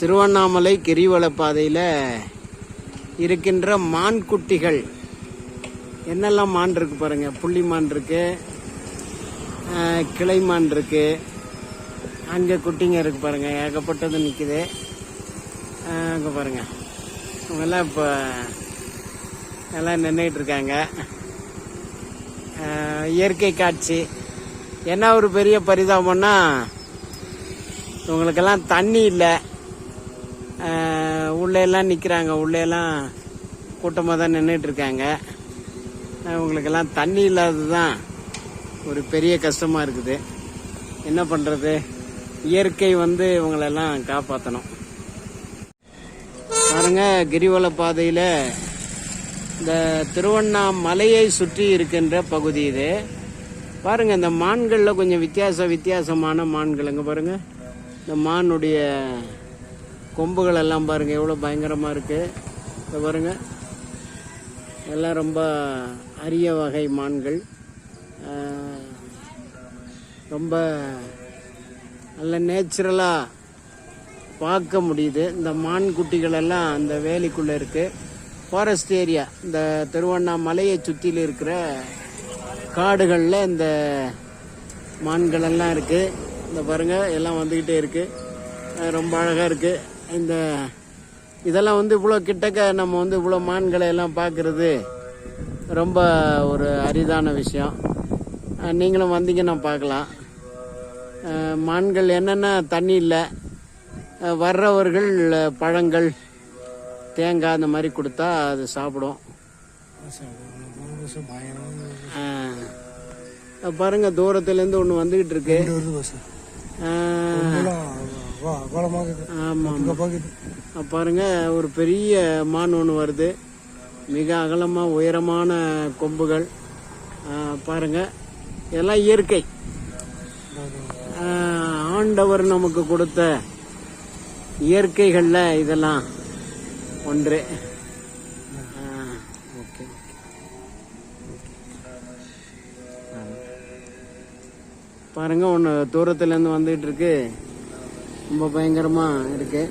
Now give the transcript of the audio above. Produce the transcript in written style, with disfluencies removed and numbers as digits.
திருவண்ணாமலை கிரிவல பாதையில் இருக்கின்ற மான் குட்டிகள் என்னெல்லாம் மான் இருக்கு பாருங்க. புள்ளி மான் இருக்கு, கிளை மான் இருக்கு, அங்கே குட்டிங்க இருக்கு பாருங்க, ஏகப்பட்டது நிற்குது. அங்கே பாருங்க, அவங்கெல்லாம் இப்போ எல்லாம் நின்றுட்டு இருக்காங்க. இயற்கை காட்சி. என்ன ஒரு பெரிய பரிதாபம்னா, இவங்களுக்கெல்லாம் தண்ணி இல்லை. உள்ளெல்லாம் நிற்கிறாங்க, உள்ளெல்லாம் கூட்டமாக தான் நின்றுட்டு இருக்காங்க. இவங்களுக்கெல்லாம் தண்ணி இல்லாதது தான் ஒரு பெரிய கஷ்டமாக இருக்குது. என்ன பண்ணுறது, இயற்கை இவங்களெல்லாம் காப்பாற்றணும். பாருங்க, கிரிவல பாதையில் இந்த திருவண்ணாமலையை சுற்றி இருக்கின்ற பகுதி இது. பாருங்க, இந்த மான்களில் கொஞ்சம் வித்தியாசமான மான்கள். பாருங்க, இந்த மானுடைய கொம்புகள் எல்லாம் பாருங்க எவ்வளோ பயங்கரமாக இருக்கு. இதை பாருங்க, எல்லாம் ரொம்ப அரிய வகை மான்கள். ரொம்ப நல்ல நேச்சுரலாக பார்க்க முடியுது. இந்த மான் குட்டிகள் எல்லாம் அந்த வேலிக்குள்ளே இருக்கு. ஃபாரஸ்ட் ஏரியா, இந்த திருவண்ணாமலையை சுற்றியில் இருக்கிற காடுகளில் இந்த மான்கள் எல்லாம் இருக்கு. இந்த பாருங்க, எல்லாம் வந்துக்கிட்டே இருக்கு. ரொம்ப அழகாக இருக்கு. இதெல்லாம் இவ்வளோ கிட்டக்க நம்ம இவ்வளோ மான்களை எல்லாம் பார்க்கறது ரொம்ப ஒரு அரிதான விஷயம். நீங்களும் வந்தீங்கன்னா பார்க்கலாம். மான்கள் என்னென்ன தண்ணி இல்லை, வர்றவர்கள் பழங்கள், தேங்காய் அந்த மாதிரி கொடுத்தா அது சாப்பிடும். பாருங்க, தூரத்துலேருந்து ஒன்று வந்துகிட்டு இருக்கு. ஆமாம், பாருங்க, ஒரு பெரிய மான் ஒன்று வருது. மிக அகலமாக உயரமான கொம்புகள். பாருங்க, இதெல்லாம் இயற்கை. ஆண்டவர் நமக்கு கொடுத்த இயற்கைகளில் இதெல்லாம் ஒன்று. ஓகே, பாருங்க, ஒன்று தூரத்துலேருந்து வந்துகிட்டு இருக்கு. ரொம்ப பயங்கரமாக இருக்கு.